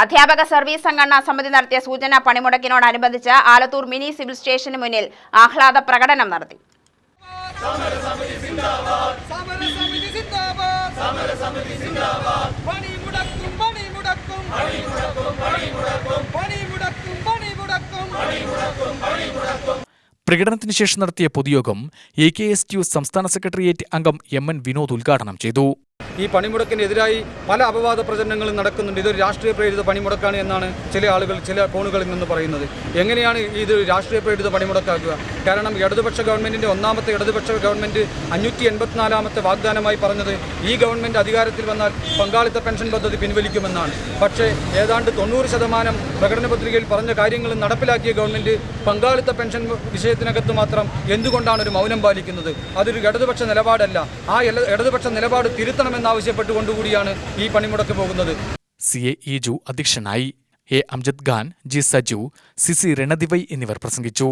അധ്യാപക സർവീസ് സംഘടനാ സമിതി നടത്തിയ സൂചനാ പണിമുടക്കിനോടനുബന്ധിച്ച് ആലത്തൂർ മിനി സിവിൽ സ്റ്റേഷന് മുന്നിൽ ആഹ്ലാദ പ്രകടനം നടത്തി. പ്രകടനത്തിന് ശേഷം നടത്തിയ പൊതുയോഗം AKSTU സംസ്ഥാന സെക്രട്ടേറിയറ്റ് അംഗം MN വിനോദ് ഉദ്ഘാടനം ചെയ്തു. ഈ പണിമുടക്കിനെതിരായി പല അപവാദ പ്രചരണങ്ങളും നടക്കുന്നുണ്ട്. ഇതൊരു രാഷ്ട്രീയ പ്രേരിത പണിമുടക്കാണ് എന്നാണ് ചില ആളുകൾ ചില കോണുകളിൽ നിന്ന് പറയുന്നത്. എങ്ങനെയാണ് ഇത് രാഷ്ട്രീയ പ്രേരിത പണിമുടക്കാക്കുക? കാരണം ഇടതുപക്ഷ ഗവൺമെൻറ്റിൻ്റെ ഒന്നാമത്തെ ഇടതുപക്ഷ ഗവൺമെൻറ് 584ാമത്തെ വാഗ്ദാനമായി പറഞ്ഞത് ഈ ഗവൺമെൻറ് അധികാരത്തിൽ വന്നാൽ പങ്കാളിത്ത പെൻഷൻ പദ്ധതി പിൻവലിക്കുമെന്നാണ്. പക്ഷേ ഏതാണ്ട് 90% പ്രകടന പത്രികയിൽ പറഞ്ഞ കാര്യങ്ങളും നടപ്പിലാക്കിയ ഗവൺമെൻറ് പങ്കാളിത്ത പെൻഷൻ വിഷയത്തിനകത്ത് മാത്രം എന്തുകൊണ്ടാണ് ഒരു മൗനം പാലിക്കുന്നത്? അതൊരു ഇടതുപക്ഷ നിലപാടല്ല. ആ ഇടതുപക്ഷ നിലപാട് തിരുത്തണമെന്നാവശ്യപ്പെട്ടുകൊണ്ടുകൂടിയാണ് ഈ പണിമുടക്ക് പോകുന്നത്. CA ഇജു അധ്യക്ഷനായി. A Amjad Khan, G Saju, CC രണദിവൈ എന്നിവർ പ്രസംഗിച്ചു.